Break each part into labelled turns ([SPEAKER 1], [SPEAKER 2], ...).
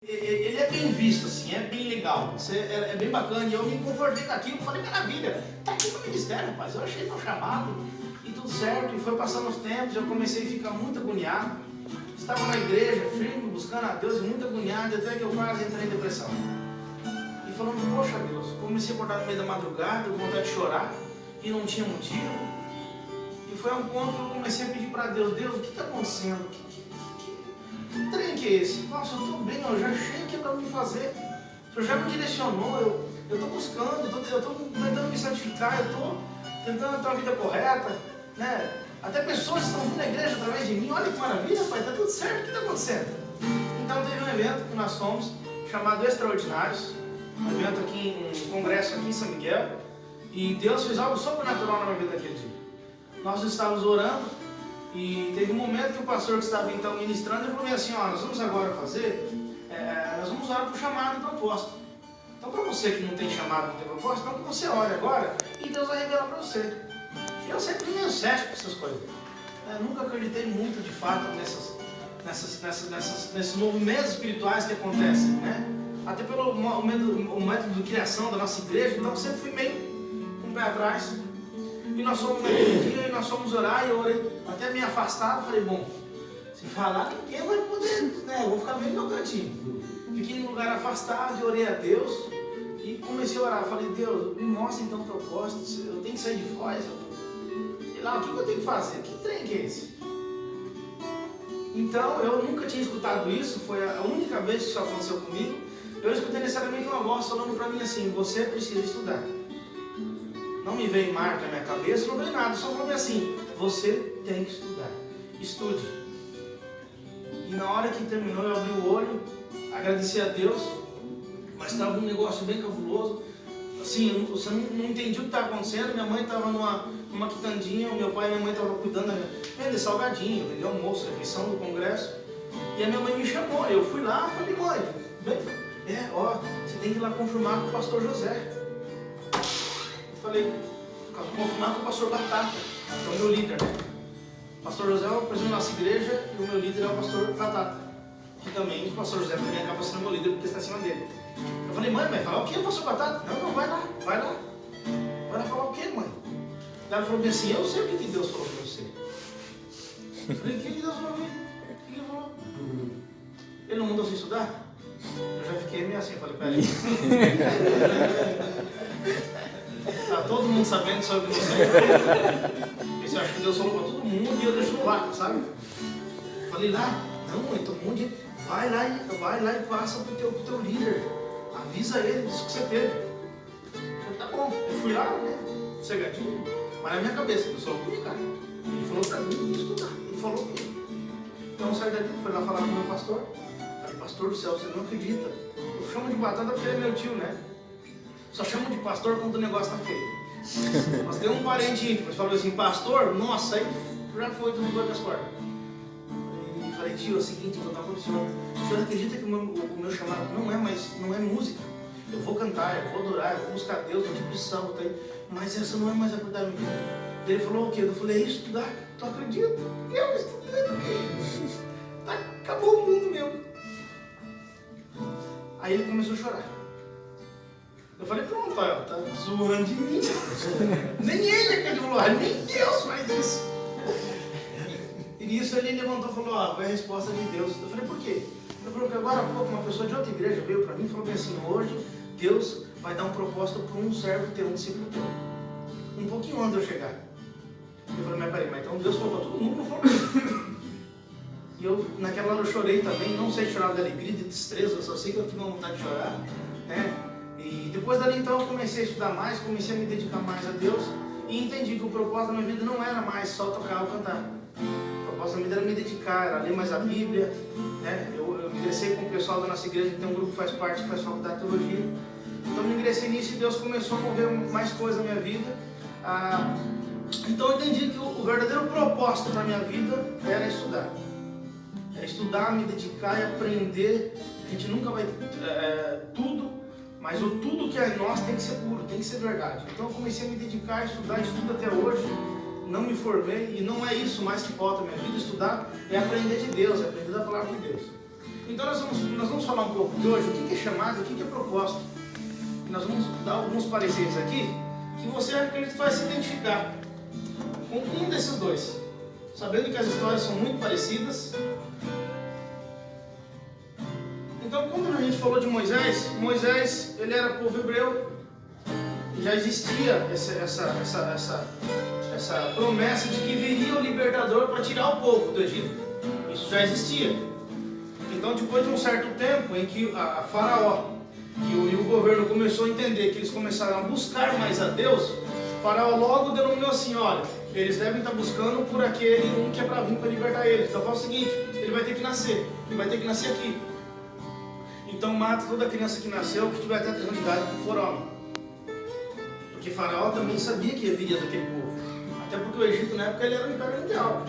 [SPEAKER 1] Ele é bem visto, assim, é bem legal, é bem bacana, e eu me confortei com aquilo, falei, maravilha, tá aqui no ministério, rapaz, eu achei meu chamado, e tudo certo, e foi passando os tempos, eu comecei a ficar muito agoniado, estava na igreja, firme, buscando a Deus, muito agoniado, até que eu quase entrei em depressão, e falando, poxa Deus, comecei a acordar no meio da madrugada, com vontade de chorar, e não tinha motivo, e foi um ponto que eu comecei a pedir para Deus, Deus, o que está acontecendo? Que trem que é esse? Nossa, eu estou bem, eu já achei o que é para me fazer. O Senhor já me direcionou, eu estou buscando, eu estou tentando me santificar, eu estou tentando ter uma vida correta, né? Até pessoas estão vindo à igreja através de mim, olha que maravilha, pai, está tudo certo, o que está acontecendo? Então teve um evento que nós fomos, chamado Extraordinários, um evento aqui, um congresso aqui em São Miguel, e Deus fez algo sobrenatural na minha vida naquele dia. Nós estávamos orando, e teve um momento que o pastor que estava então ministrando, ele falou assim, ó, nós vamos agora fazer, nós vamos orar por chamado e propósito. Então para você que não tem chamado, não tem propósito, então que você ore agora e Deus vai revelar para você. E eu sempre fui meio cético com essas coisas. Eu nunca acreditei muito de fato nesses movimentos espirituais que acontecem, né? Até pelo método de criação da nossa igreja, então eu sempre fui meio com o pé atrás. E nós fomos naquele dia, e nós fomos orar, e eu orei, até me afastar, falei, bom, se falar, ninguém vai poder, né, eu vou ficar meio no meu cantinho. Fiquei num lugar afastado, e orei a Deus, e comecei a orar, falei, Deus, me mostra então o propósito, eu tenho que sair de Foz, e lá, o que eu tenho que fazer? Que trem que é esse? Então, eu nunca tinha escutado isso, foi a única vez que isso aconteceu comigo, eu escutei necessariamente uma voz falando para mim assim, você precisa estudar. Não me veio marca na minha cabeça, não veio nada, só falou assim, você tem que estudar, estude. E na hora que terminou eu abri o olho, agradeci a Deus, mas estava um negócio bem cabuloso, assim, você não entendia o que estava acontecendo, minha mãe estava numa quitandinha, meu pai e minha mãe estavam cuidando, vender salgadinho, vender almoço, refeição do congresso, e a minha mãe me chamou, eu fui lá, falei, mãe, você tem que ir lá confirmar com o pastor José. Falei, confirmar com o pastor Batata, que é o meu líder, né? O pastor José é o presidente da nossa igreja e o meu líder é o pastor Batata. Que também o pastor José também acaba sendo meu líder porque está acima dele. Eu falei, mãe, vai falar o que, pastor Batata? Não, vai lá. Vai lá falar o que, mãe? Ela falou bem assim, eu sei o que Deus falou para você. Eu falei, o que Deus falou para mim? O que ele falou? Ele não mandou você estudar? Eu já fiquei meio assim, falei, peraí. Tá todo mundo sabendo sobre você. Esse eu acho que Deus falou para todo mundo e eu deixo no vácuo, sabe? Falei lá, não mãe, todo mundo vai lá e passa pro teu líder. Avisa ele disso que você teve. Eu falei, tá bom, eu fui lá, né? Cegadinho, mas na minha cabeça, eu sou ruim, cara. Ele falou para mim estudar. Ele falou comigo. Então eu saí dali, fui lá falar com o meu pastor. Falei, pastor do céu, você não acredita. Eu chamo de Batata porque ele é meu tio, né? Só chamo de pastor quando o negócio tá feio. Mas tem um parente íntimo, falou assim, pastor, nossa, aí já foi tudo doido das cordas. E falei, tio, é o seguinte, vou estar com o senhor acredita que o meu chamado não é música? Eu vou cantar, eu vou adorar, eu vou buscar Deus, eu tipo de salvo, mas essa não é mais a verdade. Ele falou o quê? Eu falei, estudar, tu acredita? Eu estudando, acabou o mundo meu. Aí ele começou a chorar. Eu falei, pronto, tá zoando de mim. Nem ele acreditou, nem Deus faz isso. E nisso ele levantou e falou, foi a resposta de Deus. Eu falei, por quê? Ele falou que agora há pouco uma pessoa de outra igreja veio para mim e falou bem assim, hoje Deus vai dar um propósito para um servo teu, um discípulo teu. Um pouquinho antes de eu chegar. Eu falei, mas peraí, então Deus falou para todo mundo, não falou para mim. E eu, naquela hora eu chorei também, não sei chorar de alegria, de destreza, eu só sei que eu tive uma vontade de chorar, né? E depois dali então eu comecei a estudar mais, comecei a me dedicar mais a Deus e entendi que o propósito da minha vida não era mais só tocar ou cantar. O propósito da minha vida era me dedicar, era ler mais a Bíblia, né? Eu me ingressei com o pessoal da nossa igreja, que tem um grupo que faz parte, que faz faculdade de teologia. Então eu me ingressei nisso e Deus começou a mover mais coisas na minha vida. Então eu entendi que o verdadeiro propósito da minha vida era estudar. Era estudar, me dedicar e aprender. A gente nunca vai tudo. Mas o tudo que é nosso tem que ser puro, tem que ser verdade. Então eu comecei a me dedicar a estudar, estudo até hoje, não me formei, e não é isso mais que falta na minha vida, estudar é aprender de Deus, é aprender da palavra de Deus. Então nós vamos falar um pouco de hoje, o que é chamado, o que é propósito. E nós vamos dar alguns pareceres aqui, que você acredita que vai se identificar com um desses dois. Sabendo que as histórias são muito parecidas. Então, quando a gente falou de Moisés, ele era povo hebreu, já existia essa promessa de que viria o libertador para tirar o povo do Egito. Isso já existia. Então, depois de um certo tempo em que a Faraó e o governo começou a entender que eles começaram a buscar mais a Deus, o Faraó logo denominou assim: olha, eles devem estar buscando por aquele um que é para vir para libertar eles. Então fala o seguinte: ele vai ter que nascer, aqui. Então mata toda criança que nasceu, que tiver até 3 anos de idade, que for homem. Porque Faraó também sabia que viria daquele povo. Até porque o Egito na época ele era um império mundial,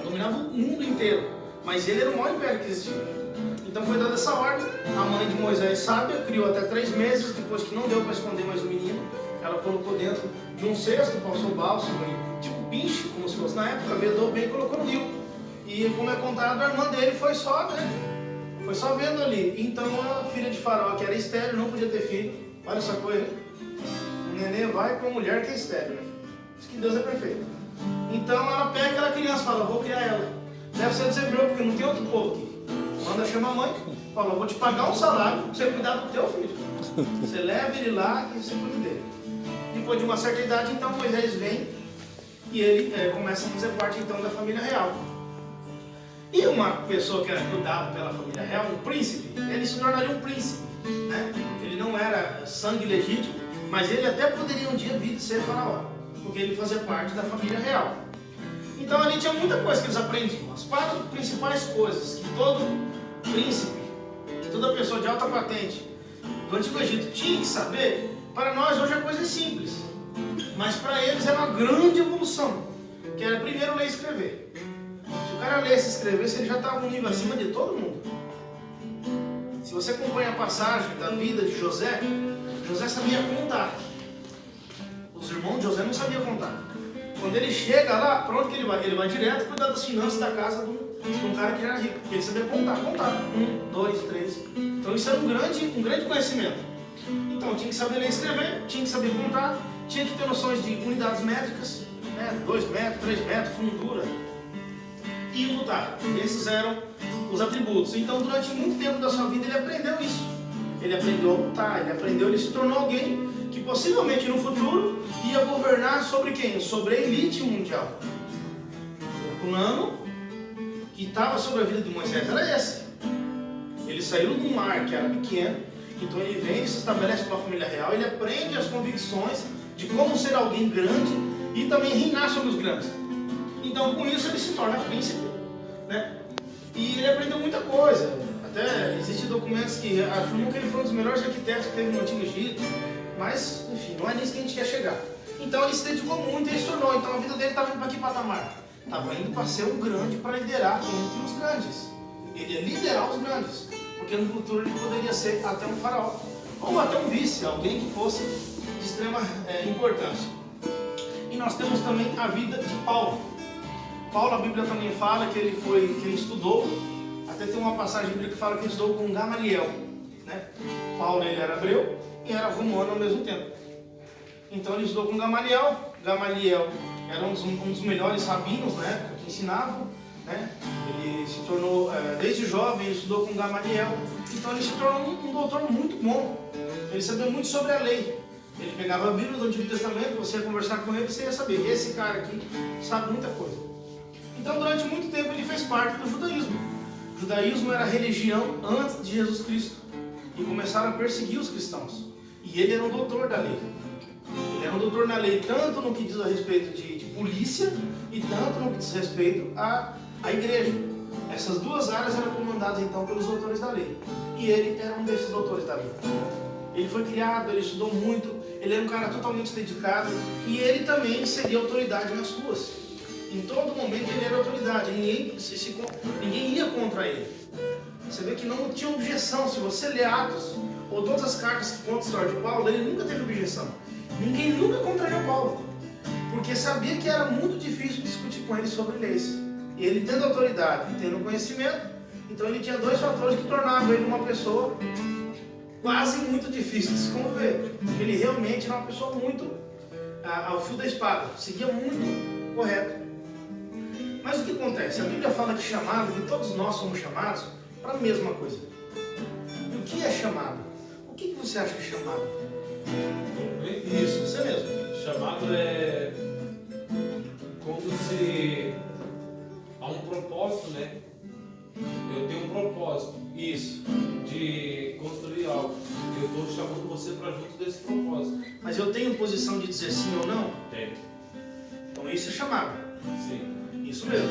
[SPEAKER 1] dominava o mundo inteiro. Mas ele era o maior império que existia. Então foi dada essa ordem. A mãe de Moisés, sábia, criou até 3 meses. Depois que não deu para esconder mais o menino, ela colocou dentro de um cesto, passou bálsamo, tipo pinche, como se fosse na época, vedou bem e colocou no rio. E como é contado, a irmã dele foi só vendo ali. Então a filha de Faraó, que era estéril, não podia ter filho. Olha essa coisa. O neném vai com a mulher que é estéril. Diz que Deus é perfeito. Então ela pega aquela criança e fala: vou criar ela. Deve ser dos hebreus, porque não tem outro povo aqui. Manda chamar a mãe, fala: vou te pagar um salário para você cuidar do teu filho. Você leva ele lá e você cuida dele. Depois de uma certa idade, então Moisés vem e ele começa a fazer parte então da família real. E uma pessoa que era cuidada pela família real, um príncipe, ele se tornaria um príncipe, né? Ele não era sangue legítimo, mas ele até poderia um dia vir de ser faraó, porque ele fazia parte da família real. Então ali tinha muita coisa que eles aprendiam. As 4 principais coisas que todo príncipe, toda pessoa de alta patente do Antigo Egito tinha que saber, para nós hoje a coisa é simples. Mas para eles era uma grande evolução, que era primeiro ler e escrever. Se o cara lesse e escrevesse, ele já estava um nível acima de todo mundo. Se você acompanha a passagem da vida de José, José sabia contar. Os irmãos de José não sabiam contar. Quando ele chega lá, para onde que ele vai? Ele vai direto cuidar das finanças da casa de um cara que já era rico, porque ele sabia contar. 1, 2, 3. Então isso era um grande conhecimento. Então tinha que saber ler e escrever, tinha que saber contar, tinha que ter noções de unidades métricas, 2 metros, 3 metros, fundura, e lutar. Esses eram os atributos. Então durante muito tempo da sua vida ele aprendeu isso. Ele aprendeu a lutar, ele se tornou alguém que possivelmente no futuro ia governar sobre quem? Sobre a elite mundial. O plano que estava sobre a vida de Moisés era esse. Ele saiu de um mar que era pequeno, então ele vem e se estabelece com a família real, ele aprende as convicções de como ser alguém grande e também reinar sobre os grandes. Então com isso ele se torna príncipe, né? E ele aprendeu muita coisa. Até existem documentos que afirmam que ele foi um dos melhores arquitetos que teve no Antigo Egito. Mas, enfim, não é nisso que a gente quer chegar. Então ele se dedicou muito e ele se tornou. Então a vida dele estava indo para que patamar? Estava indo para ser um grande, para liderar entre os grandes. Ele ia liderar os grandes. Porque no futuro ele poderia ser até um faraó. Ou até um vice, alguém que fosse de extrema importância. E nós temos também a vida de Paulo. Paulo, a Bíblia também fala que ele estudou. Até tem uma passagem bíblica que fala que ele estudou com Gamaliel, né? Paulo ele era hebreu e era romano ao mesmo tempo. Então ele estudou com Gamaliel. Gamaliel era um dos melhores rabinos na época que ensinavam, né? Ele se tornou, desde jovem, ele estudou com Gamaliel. Então ele se tornou um doutor muito bom. Ele sabia muito sobre a lei. Ele pegava a Bíblia do Antigo Testamento, você ia conversar com ele, você ia saber, esse cara aqui sabe muita coisa. Então durante muito tempo ele fez parte do judaísmo. O judaísmo era a religião antes de Jesus Cristo. E começaram a perseguir os cristãos. E ele era um doutor da lei. Ele era um doutor na lei, tanto no que diz a respeito de polícia, e tanto no que diz respeito à igreja. Essas 2 áreas eram comandadas então pelos doutores da lei. E ele era um desses doutores da lei. Ele foi criado, ele estudou muito, ele era um cara totalmente dedicado. E ele também seria autoridade nas ruas. Em todo momento ele era autoridade, ninguém ia contra ele. Você vê que não tinha objeção. Se você lê Atos, ou todas as cartas que contam a história de Paulo, ele nunca teve objeção. Ninguém nunca contrariou Paulo, porque sabia que era muito difícil discutir com ele sobre leis. E ele tendo autoridade e tendo conhecimento, Então ele tinha dois fatores que tornavam ele uma pessoa quase muito difícil de se conviver. Ele realmente era uma pessoa muito ao fio da espada, seguia muito correto. Mas o que acontece? A Bíblia fala que chamado, que todos nós somos chamados para a mesma coisa. E o que é chamado? O que você acha que é chamado? Isso, você mesmo.
[SPEAKER 2] Chamado é como se há um propósito, né? Eu tenho um propósito.
[SPEAKER 1] Isso.
[SPEAKER 2] De construir algo. Eu estou chamando você para junto desse propósito.
[SPEAKER 1] Mas eu tenho posição de dizer sim ou não?
[SPEAKER 2] Tem.
[SPEAKER 1] Então isso é chamado.
[SPEAKER 2] Sim.
[SPEAKER 1] Isso mesmo.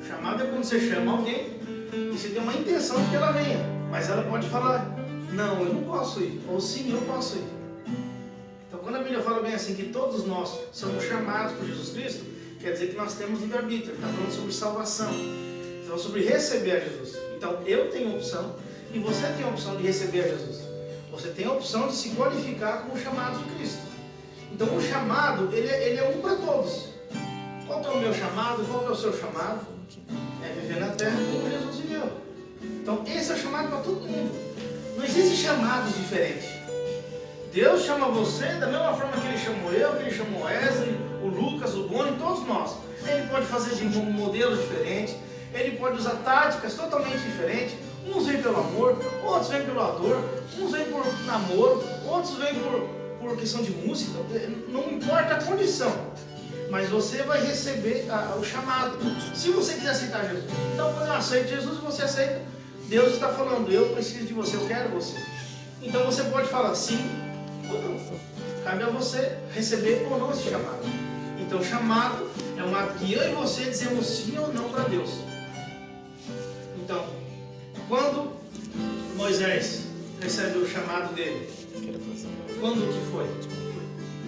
[SPEAKER 1] Chamado é quando você chama alguém e você tem uma intenção de que ela venha. Mas ela pode falar, não, eu não posso ir. Ou sim, eu posso ir. Então quando a Bíblia fala bem assim, que todos nós somos chamados por Jesus Cristo, quer dizer que nós temos livre-arbítrio. Ele está falando sobre salvação. Então sobre receber a Jesus. Então eu tenho a opção e você tem a opção de receber a Jesus. Você tem a opção de se qualificar como chamado de Cristo. Então o chamado, ele é um para todos. Qual que é o meu chamado? Qual que é o seu chamado? É viver na terra como Jesus viveu. Então esse é o chamado para todo mundo. Não existem chamados diferentes. Deus chama você da mesma forma que Ele chamou eu, que Ele chamou Wesley, o Lucas, o Boni, todos nós. Ele pode fazer de um modelo diferente. Ele pode usar táticas totalmente diferentes. Uns vêm pelo amor, outros vêm pela dor, uns vêm por namoro, outros vêm por questão de música. Não importa a condição, mas você vai receber o chamado. Se você quiser aceitar Jesus. Então quando eu aceito Jesus, você aceita. Deus está falando, eu preciso de você, eu quero você. Então você pode falar sim ou não. Cabe a você receber ou não esse chamado. Então o chamado é um ato que eu e você dizemos sim ou não para Deus. Então, quando Moisés recebe o chamado dele, quando que foi?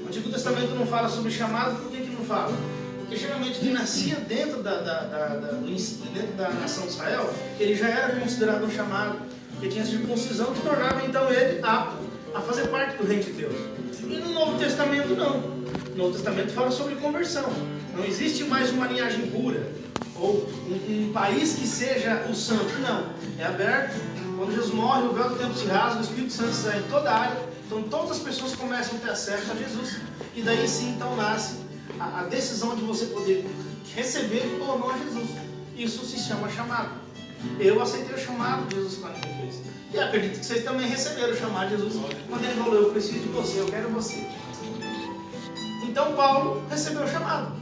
[SPEAKER 1] O Antigo Testamento não fala sobre chamado, por que não fala? Porque geralmente quem nascia dentro dentro da nação de Israel, ele já era considerado um chamado, porque tinha circuncisão que tornava então ele apto a fazer parte do reino de Deus. E no Novo Testamento não. No Novo Testamento fala sobre conversão. Não existe mais uma linhagem pura, ou um país que seja o santo. Não, é aberto. Quando Jesus morre, o véu do templo se rasga, o Espírito Santo sai em toda a área. Então todas as pessoas começam a ter acesso a Jesus. E daí sim, então nasce a decisão de você poder receber ou não a Jesus. Isso se chama chamado. Eu aceitei o chamado de Jesus quando ele fez. E acredito que vocês também receberam o chamado de Jesus quando ele falou, eu preciso de você, eu quero você. Então Paulo recebeu o chamado.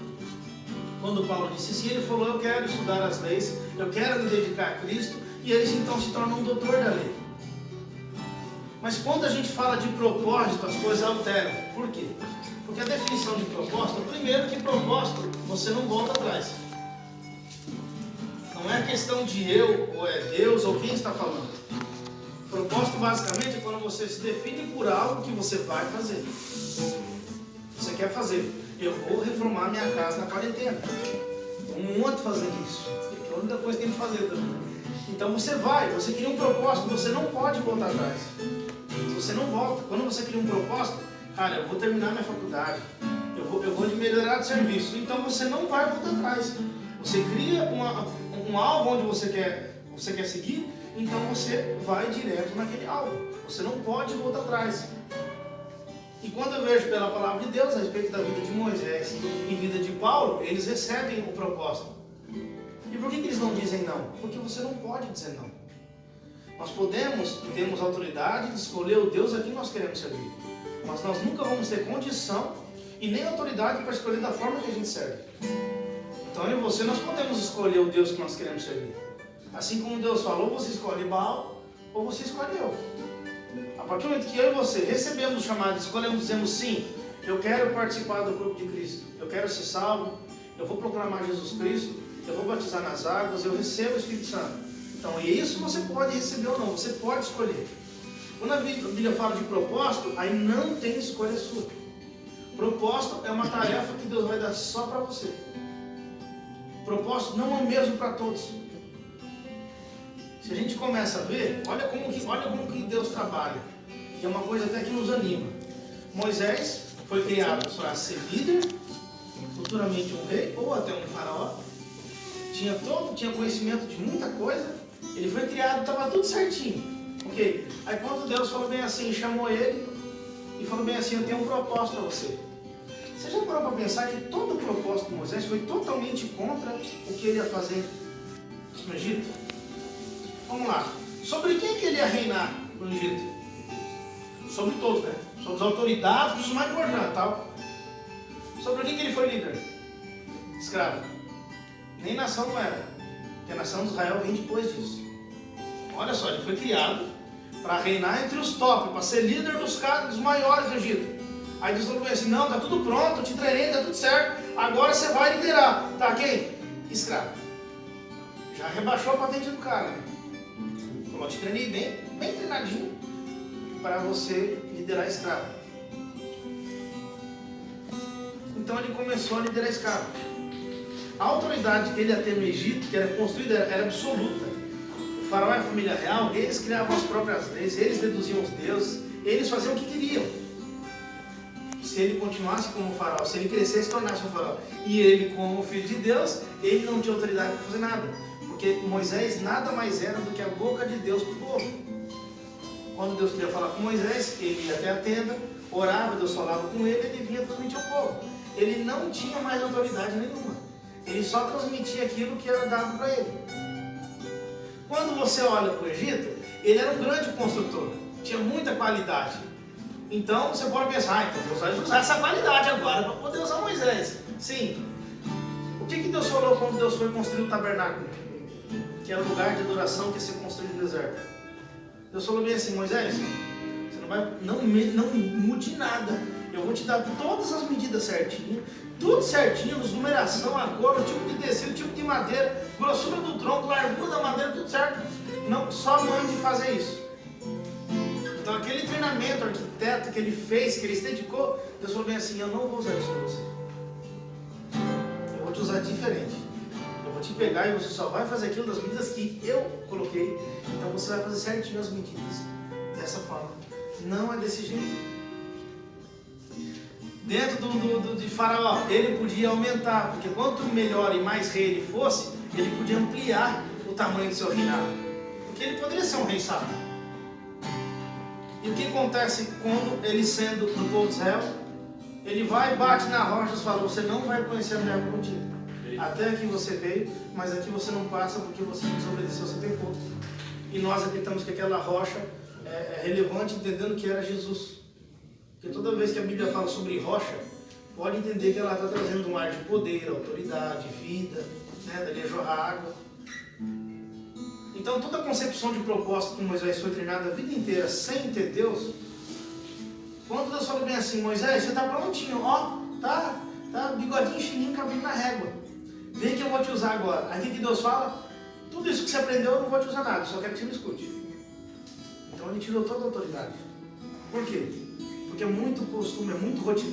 [SPEAKER 1] Quando Paulo disse sim, ele falou, eu quero estudar as leis, eu quero me dedicar a Cristo, e ele então se torna um doutor da lei. Mas quando a gente fala de propósito, as coisas alteram. Por quê? Porque a definição de propósito, primeiro que propósito, você não volta atrás. Não é questão de eu, ou é Deus, ou quem está falando. Propósito basicamente é quando você se define por algo que você vai fazer. Você quer fazer. Eu vou reformar minha casa na quarentena. Um monte fazendo isso. É a única coisa que tem que fazer também. Então você vai, você cria um propósito, você não pode voltar atrás. Você não volta. Quando você cria um propósito, cara, eu vou terminar minha faculdade, eu vou melhorar de serviço. Então você não vai voltar atrás. Você cria um alvo onde você quer seguir, então você vai direto naquele alvo. Você não pode voltar atrás. E quando eu vejo pela palavra de Deus a respeito da vida de Moisés e vida de Paulo, eles recebem o propósito. E por que eles não dizem não? Porque você não pode dizer não. Nós podemos e temos autoridade de escolher o Deus a quem nós queremos servir. Mas nós nunca vamos ter condição e nem autoridade para escolher da forma que a gente serve. Então eu e você, nós podemos escolher o Deus que nós queremos servir. Assim como Deus falou, você escolhe Baal ou você escolhe eu. A partir do momento que eu e você recebemos o chamado, escolhemos, dizemos sim, eu quero participar do corpo de Cristo, eu quero ser salvo, eu vou proclamar Jesus Cristo, eu vou batizar nas águas, eu recebo o Espírito Santo. Então, e isso você pode receber ou não, você pode escolher. Quando a Bíblia fala de propósito, aí não tem escolha sua. Propósito é uma tarefa que Deus vai dar só para você. Propósito não é o mesmo para todos. Se a gente começa a ver, olha como que Deus trabalha. Que é uma coisa até que nos anima. Moisés foi criado para ser líder, futuramente um rei ou até um faraó. Tinha conhecimento de muita coisa, Ele foi criado, estava tudo certinho. Ok? Aí quando Deus falou bem assim, chamou ele e falou bem assim, eu tenho um propósito para você. Você já parou para pensar que todo o propósito de Moisés foi totalmente contra o que ele ia fazer no Egito? Vamos lá. Sobre quem que ele ia reinar no Egito? Sobre todos, né? Sobre as autoridades, os mais importantes, tal. Sobre quem que ele foi líder? Escravo. Nem nação não era. Porque a nação de Israel vem depois disso. Olha só, ele foi criado para reinar entre os top, para ser líder dos caras, dos maiores do Egito. Aí Deus falou assim, não, tá tudo pronto, eu te treinei, tá tudo certo, agora você vai liderar. Tá, quem? Escravo. Já rebaixou a patente do cara, né? Falou, te treinei bem treinadinho para você liderar escravo. Então ele começou a liderar escravo. A autoridade que ele ia ter no Egito, que era construída, era absoluta. O faraó e a família real, eles criavam as próprias leis, eles deduziam os deuses, eles faziam o que queriam. Se ele continuasse como faraó, se ele crescesse e se tornasse um faraó, e ele como filho de Deus, ele não tinha autoridade para fazer nada. Porque Moisés nada mais era do que a boca de Deus para o povo. Quando Deus queria falar com Moisés, ele ia até a tenda, orava, Deus falava com ele, ele vinha transmitir ao povo. Ele não tinha mais autoridade nenhuma. Ele só transmitia aquilo que era dado para ele. Quando você olha para o Egito, ele era um grande construtor, tinha muita qualidade. Então você pode pensar, então Deus vai usar essa qualidade agora para poder usar Moisés. Sim. O que Deus falou quando Deus foi construir o tabernáculo? Que era o lugar de adoração que ia ser construído no deserto. Deus falou bem assim, Moisés, você não mude nada. Eu vou te dar todas as medidas certinho, tudo certinho, as numeração, a cor, o tipo de tecido, o tipo de madeira, grossura do tronco, largura da madeira, tudo certo. Não, só mande fazer isso. Então aquele treinamento, arquiteto que ele fez, que ele se dedicou, Deus falou bem assim, eu não vou usar isso para você. Eu vou te usar diferente. Eu vou te pegar e você só vai fazer aquilo das medidas que eu coloquei. Então você vai fazer certinho as medidas. Dessa forma. Não é desse jeito. Dentro de Faraó, ele podia aumentar, porque quanto melhor e mais rei ele fosse, ele podia ampliar o tamanho do seu reinado. Porque ele poderia ser um rei sábio. E o que acontece quando ele sendo do povo de Israel? Ele vai, bate na rocha e fala, você não vai conhecer a minha contigo. Até aqui você veio, mas aqui você não passa porque você desobedeceu seu tempo. E nós acreditamos que aquela rocha é relevante, entendendo que era Jesus. Porque toda vez que a Bíblia fala sobre rocha, pode entender que ela está trazendo um ar de poder, autoridade, vida, né? Dali a jorrar água. Então toda a concepção de propósito que Moisés foi treinado a vida inteira sem ter Deus, quando Deus falou bem assim, Moisés, você está prontinho, ó, tá bigodinho fininho, cabelo na régua. Vem que eu vou te usar agora. Aí o que Deus fala? Tudo isso que você aprendeu eu não vou te usar nada, só quero que você me escute. Então ele tirou toda a autoridade. Por quê? Porque é muito costume, é muito rotineiro.